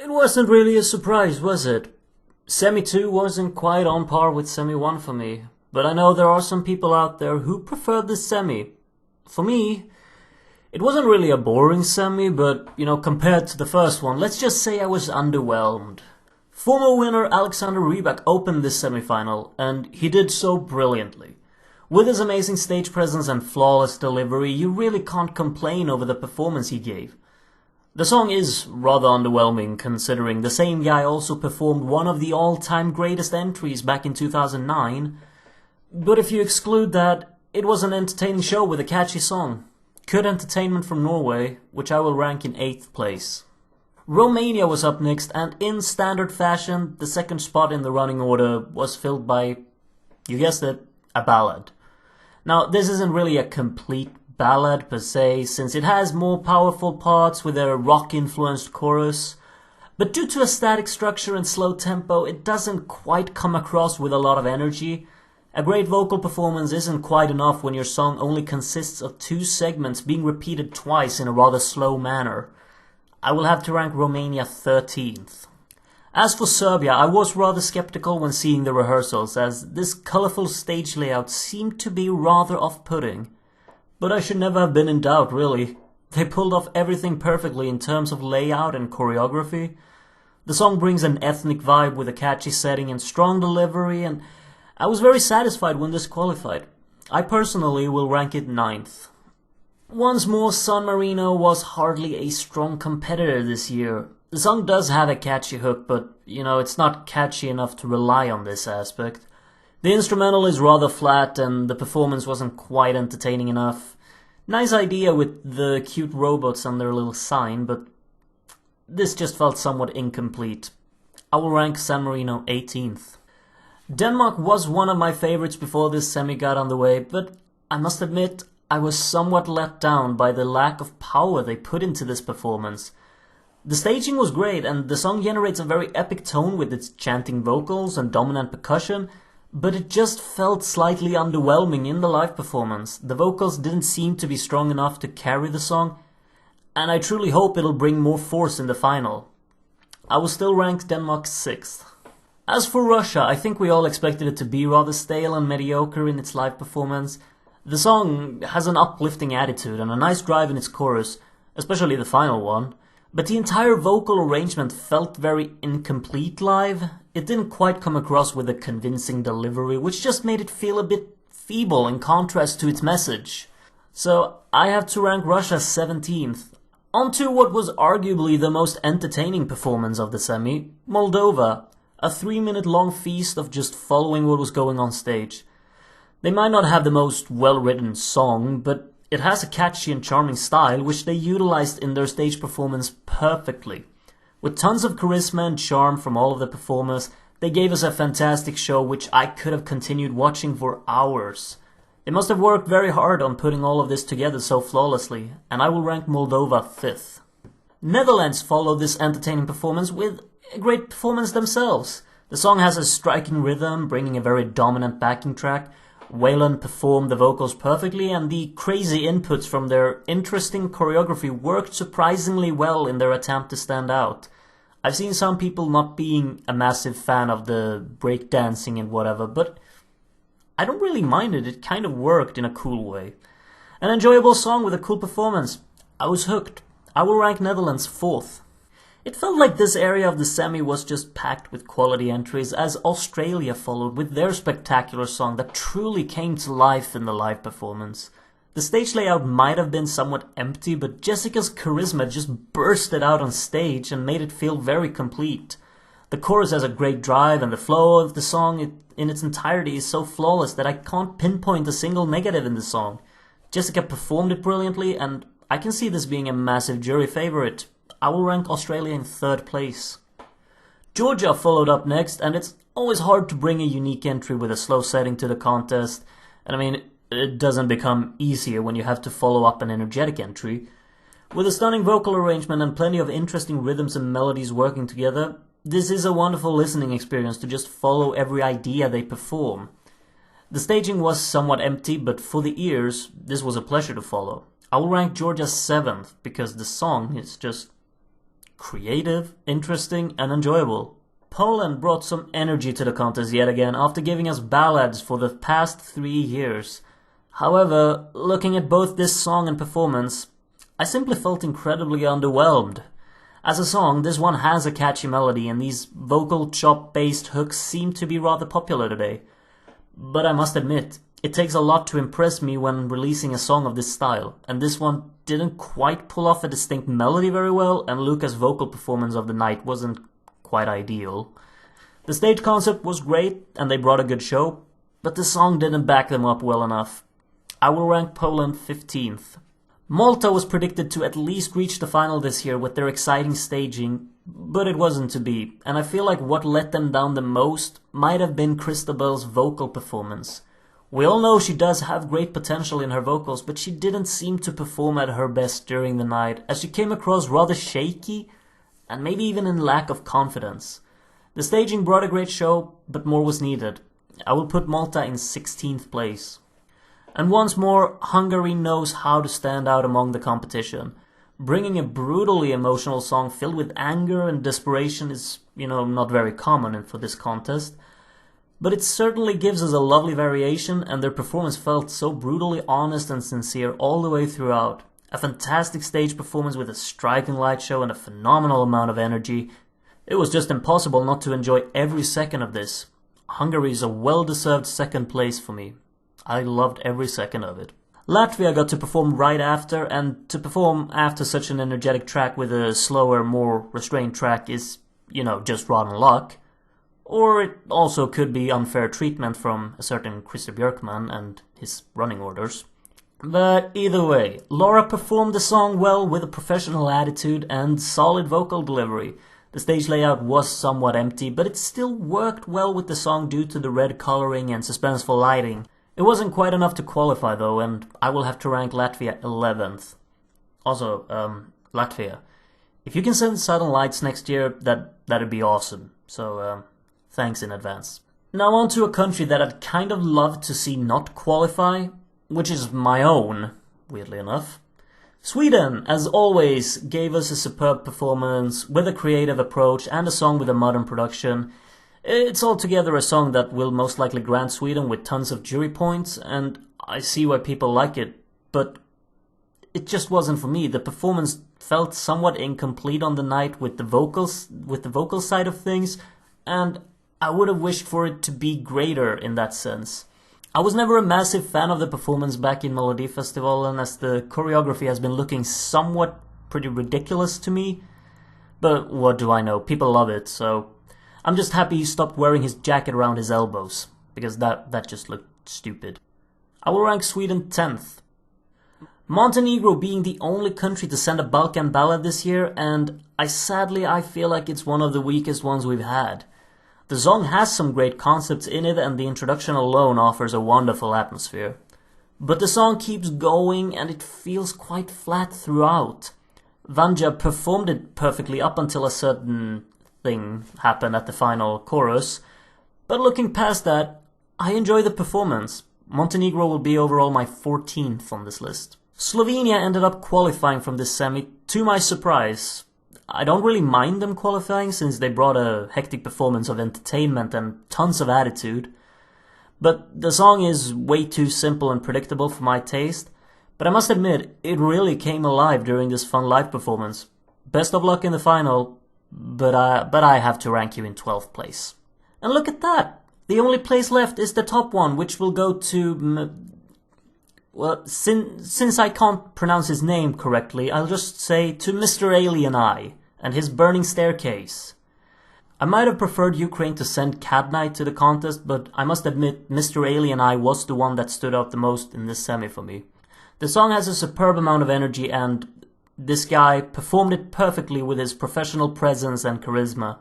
It wasn't really a surprise, was it? Semi 2 wasn't quite on par with Semi 1 for me, but I know there are some people out there who preferred the Semi. For me, it wasn't really a boring Semi, but, compared to the first one, let's just say I was underwhelmed. Former winner Alexander Rybak opened this semi-final, and he did so brilliantly. With his amazing stage presence and flawless delivery, you really can't complain over the performance he gave. The song is rather underwhelming, considering the same guy also performed one of the all-time greatest entries back in 2009, but if you exclude that, it was an entertaining show with a catchy song. Good entertainment from Norway, which I will rank in 8th place. Romania was up next, and in standard fashion, the second spot in the running order was filled by, you guessed it, a ballad. Now, this isn't really a complete ballad per se, since it has more powerful parts with a rock-influenced chorus, but due to a static structure and slow tempo, it doesn't quite come across with a lot of energy. A great vocal performance isn't quite enough when your song only consists of 2 segments being repeated twice in a rather slow manner. I will have to rank Romania 13th. As for Serbia, I was rather skeptical when seeing the rehearsals, as this colourful stage layout seemed to be rather off-putting. But I should never have been in doubt, really. They pulled off everything perfectly in terms of layout and choreography. The song brings an ethnic vibe with a catchy setting and strong delivery, and I was very satisfied when this qualified. I personally will rank it 9th. Once more, San Marino was hardly a strong competitor this year. The song does have a catchy hook, but, it's not catchy enough to rely on this aspect. The instrumental is rather flat, and the performance wasn't quite entertaining enough. Nice idea with the cute robots and their little sign, but this just felt somewhat incomplete. I will rank San Marino 18th. Denmark was one of my favorites before this semi got underway, but I must admit, I was somewhat let down by the lack of power they put into this performance. The staging was great, and the song generates a very epic tone with its chanting vocals and dominant percussion, but it just felt slightly underwhelming in the live performance. The vocals didn't seem to be strong enough to carry the song, and I truly hope it'll bring more force in the final. I will still rank Denmark 6th. As for Russia, I think we all expected it to be rather stale and mediocre in its live performance. The song has an uplifting attitude and a nice drive in its chorus, especially the final one, but the entire vocal arrangement felt very incomplete live. It didn't quite come across with a convincing delivery, which just made it feel a bit feeble in contrast to its message. So I have to rank Russia 17th. On to what was arguably the most entertaining performance of the semi, Moldova. A 3-minute long feast of just following what was going on stage. They might not have the most well-written song, but it has a catchy and charming style which they utilized in their stage performance perfectly. With tons of charisma and charm from all of the performers, they gave us a fantastic show which I could have continued watching for hours. They must have worked very hard on putting all of this together so flawlessly, and I will rank Moldova 5th. Netherlands followed this entertaining performance with a great performance themselves. The song has a striking rhythm, bringing a very dominant backing track. Waylon performed the vocals perfectly, and the crazy inputs from their interesting choreography worked surprisingly well in their attempt to stand out. I've seen some people not being a massive fan of the breakdancing and whatever, but I don't really mind it. It kind of worked in a cool way. An enjoyable song with a cool performance. I was hooked. I will rank Netherlands 4th. It felt like this area of the semi was just packed with quality entries, as Australia followed with their spectacular song that truly came to life in the live performance. The stage layout might have been somewhat empty, but Jessica's charisma just bursted out on stage and made it feel very complete. The chorus has a great drive, and the flow of the song in its entirety is so flawless that I can't pinpoint a single negative in the song. Jessica performed it brilliantly, and I can see this being a massive jury favorite. I will rank Australia in 3rd place. Georgia followed up next, and it's always hard to bring a unique entry with a slow setting to the contest. And it doesn't become easier when you have to follow up an energetic entry. With a stunning vocal arrangement and plenty of interesting rhythms and melodies working together, this is a wonderful listening experience to just follow every idea they perform. The staging was somewhat empty, but for the ears, this was a pleasure to follow. I will rank Georgia 7th, because the song is just creative, interesting, and enjoyable. Poland brought some energy to the contest yet again after giving us ballads for the past 3 years. However, looking at both this song and performance, I simply felt incredibly underwhelmed. As a song, this one has a catchy melody and these vocal chop-based hooks seem to be rather popular today. But I must admit, it takes a lot to impress me when releasing a song of this style, and this one didn't quite pull off a distinct melody very well, and Luca's vocal performance of the night wasn't quite ideal. The stage concept was great, and they brought a good show, but the song didn't back them up well enough. I will rank Poland 15th. Malta was predicted to at least reach the final this year with their exciting staging, but it wasn't to be, and I feel like what let them down the most might have been Christabel's vocal performance. We all know she does have great potential in her vocals, but she didn't seem to perform at her best during the night, as she came across rather shaky, and maybe even in lack of confidence. The staging brought a great show, but more was needed. I will put Malta in 16th place. And once more, Hungary knows how to stand out among the competition. Bringing a brutally emotional song filled with anger and desperation is, not very common for this contest. But it certainly gives us a lovely variation, and their performance felt so brutally honest and sincere all the way throughout. A fantastic stage performance with a striking light show and a phenomenal amount of energy. It was just impossible not to enjoy every second of this. Hungary is a well-deserved second place for me. I loved every second of it. Latvia got to perform right after, and to perform after such an energetic track with a slower, more restrained track is, just rotten luck. Or it also could be unfair treatment from a certain Christer Björkman and his running orders. But either way, Laura performed the song well with a professional attitude and solid vocal delivery. The stage layout was somewhat empty, but it still worked well with the song due to the red coloring and suspenseful lighting. It wasn't quite enough to qualify though, and I will have to rank Latvia 11th. Also, Latvia, if you can send Southern Lights next year, that'd be awesome. So, thanks in advance. Now on to a country that I'd kind of love to see not qualify, which is my own, weirdly enough. Sweden, as always, gave us a superb performance with a creative approach and a song with a modern production. It's altogether a song that will most likely grant Sweden with tons of jury points, and I see why people like it, but it just wasn't for me. The performance felt somewhat incomplete on the night with the vocal side of things, and I would have wished for it to be greater in that sense. I was never a massive fan of the performance back in Melodifestivalen, as the choreography has been looking somewhat pretty ridiculous to me, but what do I know, people love it, so I'm just happy he stopped wearing his jacket around his elbows, because that just looked stupid. I will rank Sweden 10th. Montenegro being the only country to send a Balkan ballad this year, and I feel like it's one of the weakest ones we've had. The song has some great concepts in it, and the introduction alone offers a wonderful atmosphere. But the song keeps going, and it feels quite flat throughout. Vanja performed it perfectly up until a certain thing happened at the final chorus, but looking past that, I enjoy the performance. Montenegro will be overall my 14th on this list. Slovenia ended up qualifying from this semi, to my surprise. I don't really mind them qualifying since they brought a hectic performance of entertainment and tons of attitude, but the song is way too simple and predictable for my taste, but I must admit, it really came alive during this fun live performance. Best of luck in the final, but I have to rank you in 12th place. And look at that! The only place left is the top one, which will go to... Well, since I can't pronounce his name correctly, I'll just say to Mr. Alien Eye and his burning staircase. I might have preferred Ukraine to send Cat Knight to the contest, but I must admit Mr. Alien Eye was the one that stood out the most in this semi for me. The song has a superb amount of energy, and this guy performed it perfectly with his professional presence and charisma.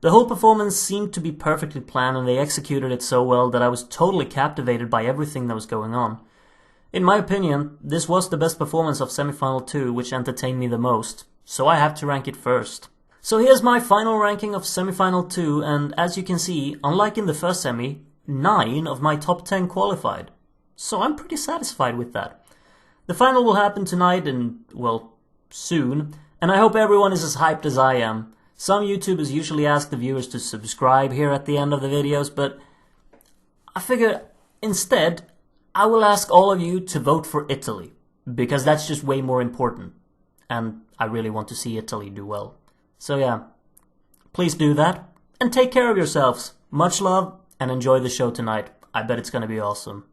The whole performance seemed to be perfectly planned, and they executed it so well that I was totally captivated by everything that was going on. In my opinion, this was the best performance of semifinal 2, which entertained me the most, so I have to rank it first. So here's my final ranking of semifinal 2, and as you can see, unlike in the first semi, 9 of my top 10 qualified. So I'm pretty satisfied with that. The final will happen tonight and, well, soon, and I hope everyone is as hyped as I am. Some YouTubers usually ask the viewers to subscribe here at the end of the videos, but I figure instead I will ask all of you to vote for Italy, because that's just way more important, and I really want to see Italy do well. So yeah, please do that, and take care of yourselves. Much love, and enjoy the show tonight. I bet it's gonna be awesome.